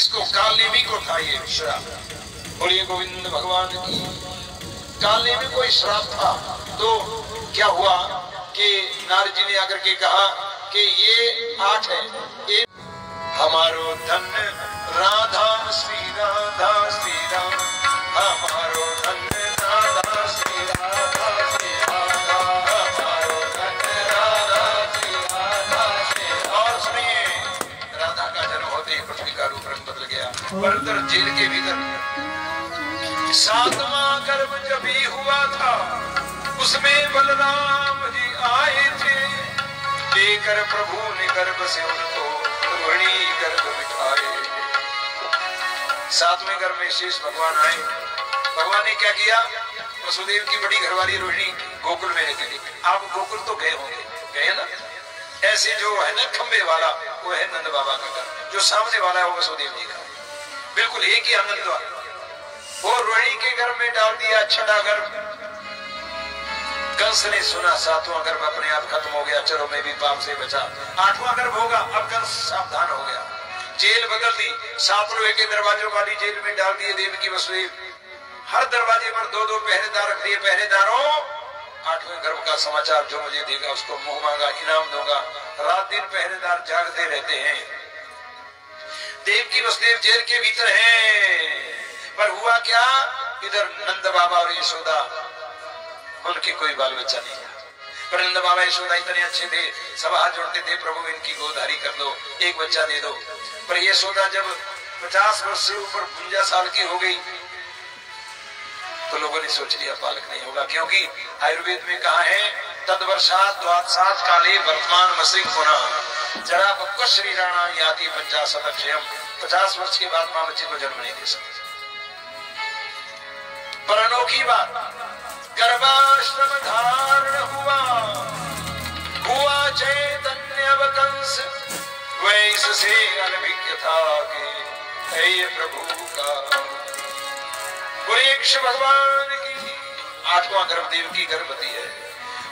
इसको कालनेमी को था ये श्राप। बोलिए गोविंद भगवान की। कालनेमी को श्राप था। तो क्या हुआ कि नारद जी ने आकर के कहा कि ये 8 है। एक हमारो धन राधा श्री राधा श्री राम, हमारो धन राधा श्री राधा श्री राधा, हमारो धन राधा श्री राधा श्री राधा। और सुनिए, राधा का जन्म होते ही पृथ्वी का रूप रंग बदल गया। पर जेल के भीतर 7वां गर्भ जब ही हुआ था, उसमें बलराम जी आए थे, लेकर प्रभु ने गर्भ से उनको रोहिणी गर्भ बिठाए। 7वें गर्भ में शेष भगवान आए। भगवान ने क्या किया? वसुदेव की बड़ी घरवाली रोहिणी गोकुल में रहती थी। आप गोकुल तो गए होंगे, गए ना? ऐसे जो है ना खंबे वाला, वो है नंद बाबा का घर। जो सामने वाला है वो वसुदेव जी का, बिल्कुल एक ही आनंद द्वार। वो रोहिणी के गर्भ में डाल दिया 6वां गर्भ। कंस ने सुना 7वां गर्भ अपने आप खत्म हो गया, चलो मैं भी पाप से बचा। 8वां गर्भ होगा। अब कंस सावधान हो गया, जेल बदल दी। 7 लोहे के दरवाजों वाली जेल में डाल दिए देव की वसुदेव। हर दरवाजे पर 2-2 पहरेदार रख दिए। पहरेदारों, 8वें गर्भ का समाचार जो मुझे देगा उसको मुंह मांगा इनाम दूंगा। रात दिन पहरेदार जागते रहते हैं। देव की वसुदेव जेल के भीतर हैं। पर हुआ क्या? इधर नंद बाबा और यशोदा, उनके कोई बाल बच्चा नहीं था। पर नंद बाबा यशोदा इतने अच्छे थे, सब हाथ जोड़ते थे, प्रभु इनकी गोदारी कर दो, एक बच्चा दे दो। पर यशोदा जब 50 वर्ष से ऊपर 52 साल की हो गई तो लोगों ने सोच लिया बालक नहीं होगा, क्योंकि आयुर्वेद में कहा है तदवर्षात द्वादशात काले वर्तमान मसिक पुनः जरा बक्को श्री राणा याति 50 अक्षयम। 50 वर्ष के बाद मां बच्चे को जन्म नहीं दे सकती। पर अनोखी बात, गर्भाश्रम धारण हुआ, हुआ चैतन्य कंस, वैसे अनभिज्ञ था कि हे प्रभु का। भगवान की 8वां गर्भ देव की गर्भवती है।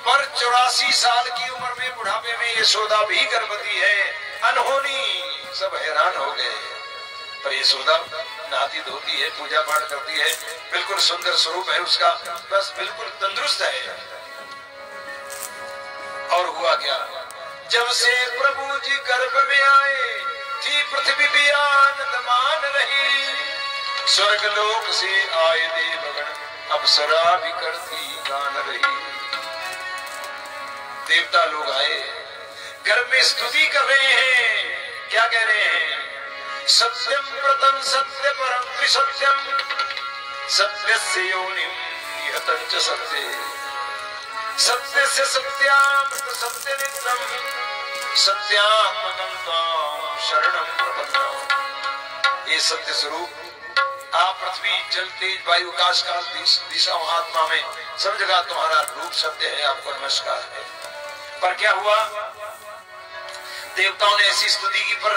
पर 84 साल की उम्र में बुढ़ापे में यशोदा भी गर्भवती है। अनहोनी सब हैरान हो गए। पर यशोदा नहाती धोती है, पूजा पाठ करती है, बिल्कुल सुंदर स्वरूप है उसका, बस बिल्कुल तंदुरुस्त है। और हुआ क्या? जब से प्रभु जी गर्भ में आए थी पृथ्वी भी आनंदमान रही। स्वर्ग लोक से आए देवगण अप्सरा भी करती गान रही। देवता लोग आए, गर्भ में स्तुति कर रहे हैं। क्या कह रहे हैं? सत्यम प्रतम सत्य परम त्रिसत्यम, सत्यस्य योनिम निहतं च सत्ये, सत्यस्य सत्यामृत सत्य नित्यम, सत्यात्मकं त्वां शरणं प्रपन्नामि। ये सत्य स्वरूप आप पृथ्वी जल तेज वायु आकाश काल दिशाओं आत्मा में सब जगह तुम्हारा रूप सत्य है, आपको नमस्कार है। पर क्या हुआ? देवताओं ने ऐसी स्तुति की, पर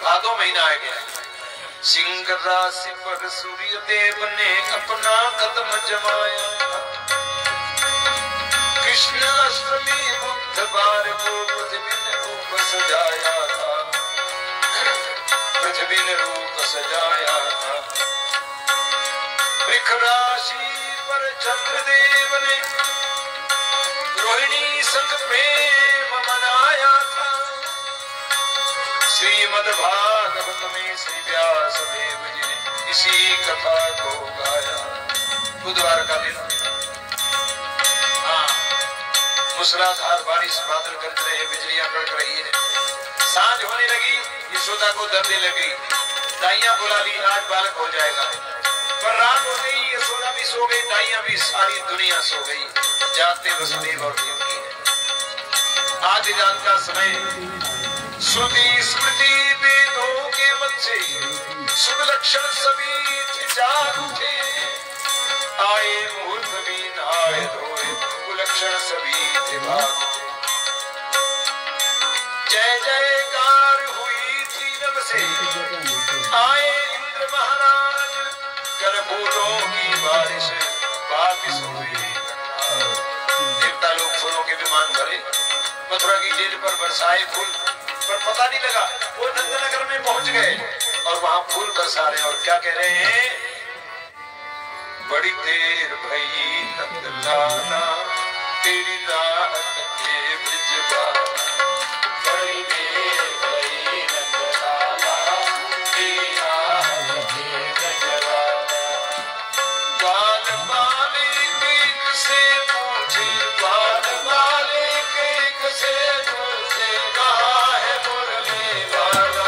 भादो महीना आ गया। सिंह राशि पर सूर्य देव ने अपना कदम जमाया। कृष्ण अष्टमी बुधवार को पृथ्वी ने रूप सजाया था, पृथ्वी ने रूप सजाया था। वृष राशि पर चंद्रदेव ने रोहिणी संग प्रेम मनाया था। श्रीमद् भागवत में श्री व्यास देव जी ने इसी कथा को गाया। बुधवार का दिन, हाँ, मूसलाधार बारिश, बादल गरज रहे, बिजलियां कड़क रही है। सांझ होने लगी, यशोदा को दर्द लगी। दाइयां बुला ली, आज बालक हो जाएगा। पर रात हो गई, यशोदा भी सो गई, दाइयां भी, सारी दुनिया सो गई। जागते वसुदेव और देवकी है। आज रात का समय, श्रुति स्मृति वेदों के मत से शुभ लक्षण सभी थे जाग उठे। आए मुहूर्त भी नहाए धोए, कुलक्षण सभी थे भाग उठे। जय जयकार हुई थी नभ से, आए इंद्र महाराज, कर फूलों की बारिश वापिस हुई। देवता लोग फूलों के विमान भरे, मथुरा की जेल पर बरसाए फूल। पर पता नहीं लगा, वो नंदनगर में पहुंच गए और वहां फूल वापस आ रहे हैं और क्या कह रहे हैं? बड़ी देर भई नतलाना तेरी राहत के भिजवाना, बड़ी देर भई नतलाना तेरी राहत के भिजवाना। बाल बालिक एक से पूछे, बाल बालिक एक से पूछे, कहाँ है मुरली वाला?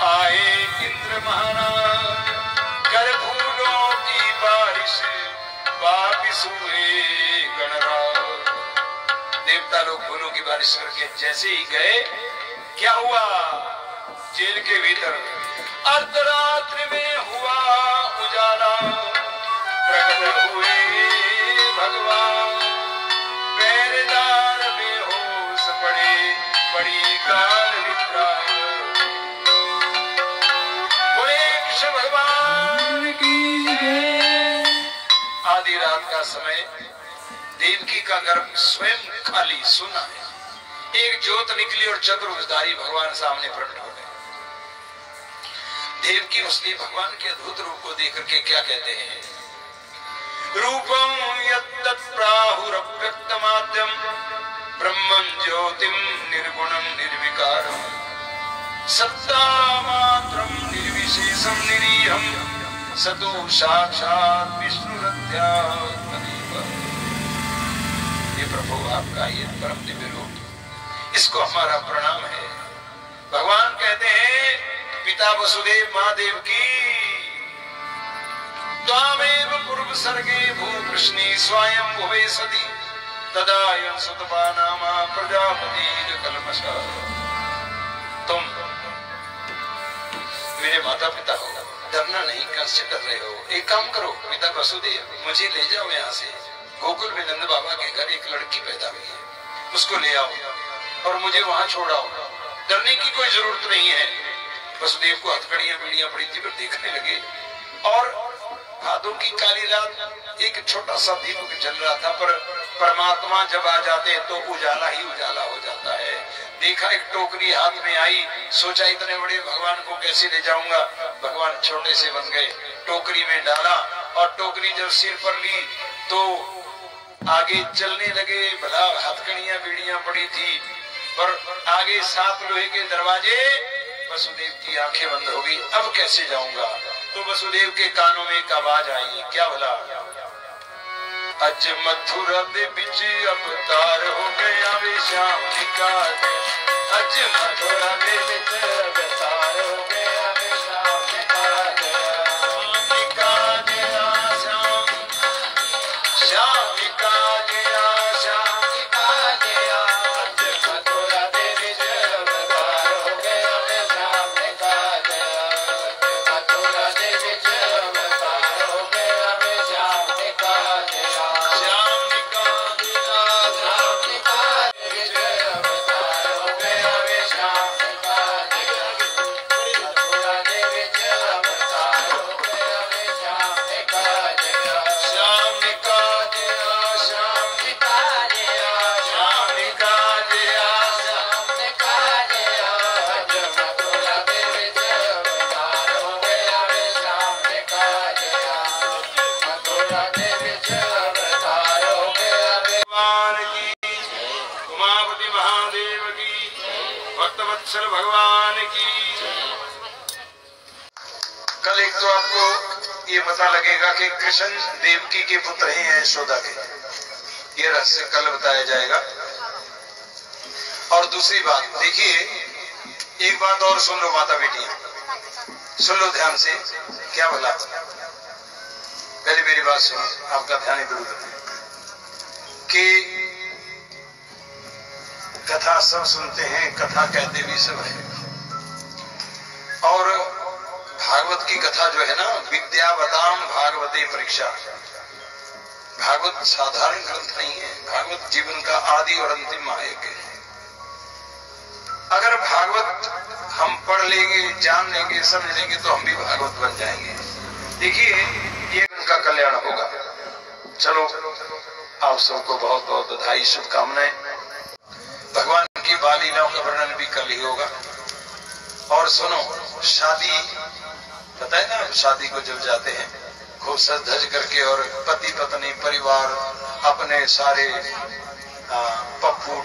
आए इंद्र महाराज कर फूलों की बारिश, वापिस हुए गणराज। देवता लोग फूलों की बारिश करके जैसे ही गए, क्या हुआ? जेल के भीतर अर्धरात्रि में हुआ उजाला, प्रकट हुए भगवान, पहरेदार बेहोश पड़े, बड़ी काल निद्रा। भगवान की आधी रात का समय, देवकी का गर्भ स्वयं खाली सुना है। एक ज्योत निकली और चतुर्भुजधारी भगवान सामने प्रकट हो गए। देवकी उसने भगवान के अद्भुत रूप को देख करके क्या कहते हैं? रूपम यत्तत् प्राहुरव्यक्तमाद्यम ब्रह्मं ज्योतिम निर्गुणं निर्विकारम सत्ता मात्रम निर्विशेषम निरीहम सतो साक्षात विष्णुरध्यात्मदेव। ये प्रभु आपका ये परम दिव्य रूप, इसको हमारा प्रणाम है। भगवान कहते हैं पिता वसुदेव माँ देवकी, त्वामेव पूर्व सर्गे भूकृष्णे स्वयं भुवे सती तदायं सुतपा नामा प्रजापति कल्मषा। तुम मेरे माता पिता हो, डरना नहीं, कैसे कर रहे हो? एक काम करो पिता वसुदेव, मुझे ले जाओ यहाँ से। गोकुल में नंद बाबा के घर एक लड़की पैदा हुई है, उसको ले आओ और मुझे वहां छोड़ाओ। डरने की कोई जरूरत नहीं है। वसुदेव को हथकड़ियां बीड़ियां पड़ी थी, पर देखने लगे और भादों की काली रात एक छोटा सा दीपक जल रहा था, पर परमात्मा जब आ जाते तो उजाला ही उजाला हो जाता है। देखा एक टोकरी हाथ में आई, सोचा इतने बड़े भगवान को कैसे ले जाऊंगा। भगवान छोटे से बन गए, टोकरी में डाला और टोकरी जब सिर पर ली तो आगे चलने लगे। भला हथकड़ियां बीड़ियां पड़ी थी, पर आगे 7 लोहे के दरवाजे। वसुदेव की आंखें बंद हो गई, अब कैसे जाऊंगा? तो वसुदेव के कानों में एक आवाज आई, क्या बोला? अज मथुरा दे बिच अवतार हो गया वे श्याम का। अज मथुरा दे बिच अवतार हो गया वे श्याम का। श्याम वत्सल भगवान की। कल एक तो आपको ये पता लगेगा कि कृष्ण देवकी के पुत्र ही हैं यशोदा के, ये रहस्य कल बताया जाएगा। और दूसरी बात देखिए, एक बात और सुन लो माता बेटियां, सुन लो ध्यान से। क्या बोला? पहले मेरी बात सुनो, आपका ध्यान इधर उधर कि कथा सब सुनते हैं, कथा कहते भी सब है। और भागवत की कथा जो है ना, विद्यावताम भागवते परीक्षा। भागवत साधारण ग्रंथ नहीं है, भागवत जीवन का आदि और अंतिम महायज्ञ है। अगर भागवत हम पढ़ लेंगे, जान लेंगे, समझ लेंगे तो हम भी भागवत बन जाएंगे। देखिए ये उनका कल्याण होगा। चलो आप सबको बहुत बहुत बधाई, शुभकामनाएं। भगवान की बाल लीलाओं का वर्णन भी कल ही होगा। और सुनो, शादी पता है ना, शादी को जब जाते हैं खूब सज धज करके, और पति पत्नी परिवार अपने सारे पप्पू